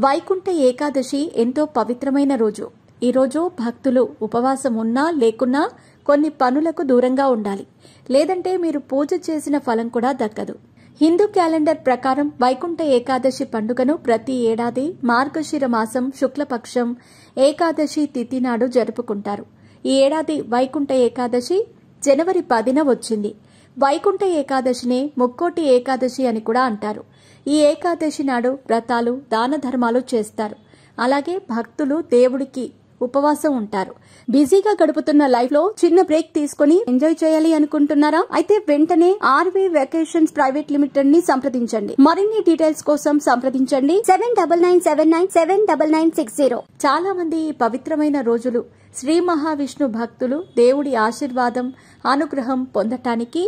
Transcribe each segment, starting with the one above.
వైకుంఠ ఏకాదశి ఎంతో పవిత్రమైన రోజు. ఈ రోజు భక్తులు ఉపవాసం ఉన్నా లేకున్నా కొన్ని పనులకు దూరంగా ఉండాలి. లేదంటే మీరు పూజ చేసిన ఫలం కూడా దక్కదు. హిందూ క్యాలెండర్ ప్రకారం వైకుంఠ ఏకాదశి పండుగను ప్రతి ఏడాది మార్గశిర మాసం శుక్లపక్షం ఏకాదశి తిథి నాడు జరుపుకుంటారు. ఈ ఏడాది వైకుంఠ ఏకాదశి జనవరి 10న వచ్చింది. వైకుంఠ ఏకాదశినే ముక్కోటి ఏకాదశి అని కూడా అంటారు. ఈ ఏకాదశి నాడు వ్రతాలు దాన ధర్మాలు చేస్తారు. అలాగే భక్తులు దేవుడికి ఉపవాసం ఉంటారు. బిజీగా గడుపుతున్న లైఫ్ లో చిన్న బ్రేక్ తీసుకుని ఎంజాయ్ చేయాలి అనుకుంటున్నారా? అయితే వెంటనే ఆర్వీ వెకేషన్స్ ప్రైవేట్ లిమిటెడ్ ని సంప్రదించండి. మరిన్ని డీటెయిల్స్ కోసం సంప్రదించండి 7997979960. చాలా మంది ఈ పవిత్రమైన రోజులు శ్రీ మహావిష్ణు భక్తులు దేవుడి ఆశీర్వాదం అనుగ్రహం పొందటానికి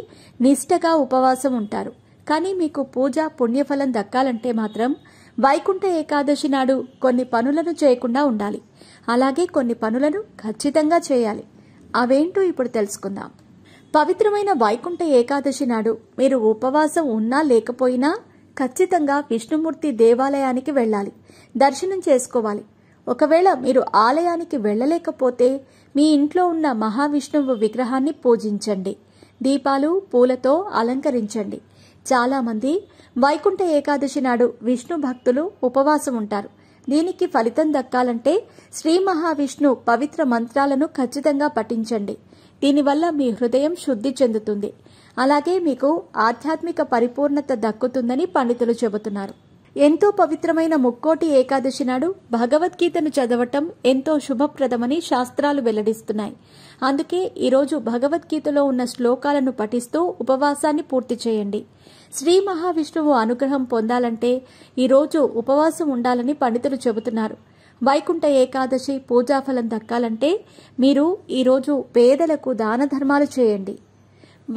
నిష్ఠగా ఉపవాసం ఉంటారు. కానీ మీకు పూజ పుణ్యఫలం దక్కాలంటే మాత్రం వైకుంఠ ఏకాదశి నాడు కొన్ని పనులను చేయకుండా ఉండాలి. అలాగే కొన్ని పనులను ఖచ్చితంగా చేయాలి. అవేంటో ఇప్పుడు తెలుసుకుందాం. పవిత్రమైన వైకుంఠ ఏకాదశి నాడు మీరు ఉపవాసం ఉన్నా లేకపోయినా ఖచ్చితంగా విష్ణుమూర్తి దేవాలయానికి వెళ్ళాలి, దర్శనం చేసుకోవాలి. ఒకవేళ మీరు ఆలయానికి వెళ్ళలేకపోతే మీ ఇంట్లో ఉన్న మహావిష్ణువు విగ్రహాన్ని పూజించండి. దీపాలు పూలతో అలంకరించండి. చాలా మంది వైకుంఠ ఏకాదశి నాడు విష్ణు భక్తులు ఉపవాసం ఉంటారు. దీనికి ఫలితం దక్కాలంటే శ్రీ మహావిష్ణు పవిత్ర మంత్రాలను ఖచ్చితంగా పఠించండి. దీనివల్ల మీ హృదయం శుద్ధి చెందుతుంది. అలాగే మీకు ఆధ్యాత్మిక పరిపూర్ణత దక్కుతుందని పండితులు చెబుతున్నారు. ఎంతో పవిత్రమైన ముక్కోటి ఏకాదశి నాడు భగవద్గీతను చదవటం ఎంతో శుభప్రదమని శాస్త్రాలు వెల్లడిస్తున్నాయి. అందుకే ఈరోజు భగవద్గీతలో ఉన్న శ్లోకాలను పఠిస్తూ ఉపవాసాన్ని పూర్తి చేయండి. శ్రీ మహావిష్ణువు అనుగ్రహం పొందాలంటే ఈరోజు ఉపవాసం ఉండాలని పండితులు చెబుతున్నారు. వైకుంఠ ఏకాదశి పూజాఫలం దక్కాలంటే మీరు ఈరోజు పేదలకు దాన ధర్మాలు చేయండి.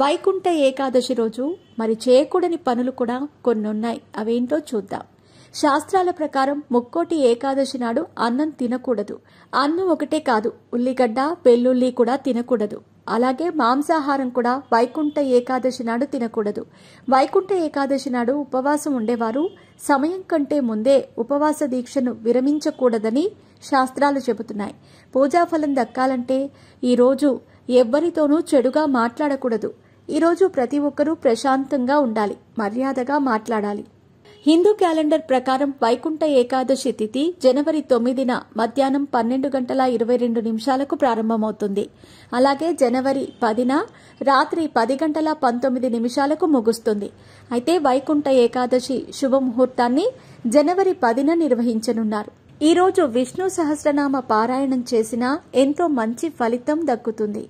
వైకుంఠ ఏకాదశి రోజు మరి చేయకూడని పనులు కూడా కొన్నున్నాయి. అవేంటో చూద్దాం. శాస్త్రాల ప్రకారం ముక్కోటి ఏకాదశి నాడు అన్నం తినకూడదు. అన్నం ఒకటే కాదు, ఉల్లిగడ్డ వెల్లుల్లి కూడా తినకూడదు. అలాగే మాంసాహారం కూడా వైకుంఠ ఏకాదశి నాడు తినకూడదు. వైకుంఠ ఏకాదశి నాడు ఉపవాసం ఉండేవారు సమయం కంటే ముందే ఉపవాస దీక్షను విరమించకూడదని శాస్త్రాలు చెబుతున్నాయి. పూజాఫలం దక్కాలంటే ఈరోజు ఎవ్వరితోనూ చెడుగా మాట్లాడకూడదు. ఈరోజు ప్రతి ఒక్కరూ ప్రశాంతంగా ఉండాలి, మర్యాదగా మాట్లాడాలి. హిందూ క్యాలెండర్ ప్రకారం వైకుంఠ ఏకాదశి తిథి జనవరి 9న మధ్యాహ్నం 12:22 ప్రారంభమవుతుంది. అలాగే జనవరి 10న రాత్రి 10:19 ముగుస్తుంది. అయితే వైకుంఠ ఏకాదశి శుభముహూర్తాన్ని జనవరి 10న నిర్వహించనున్నారు. ఈ రోజు విష్ణు సహస్రనామ పారాయణం చేసినా ఎంతో మంచి ఫలితం దక్కుతుంది.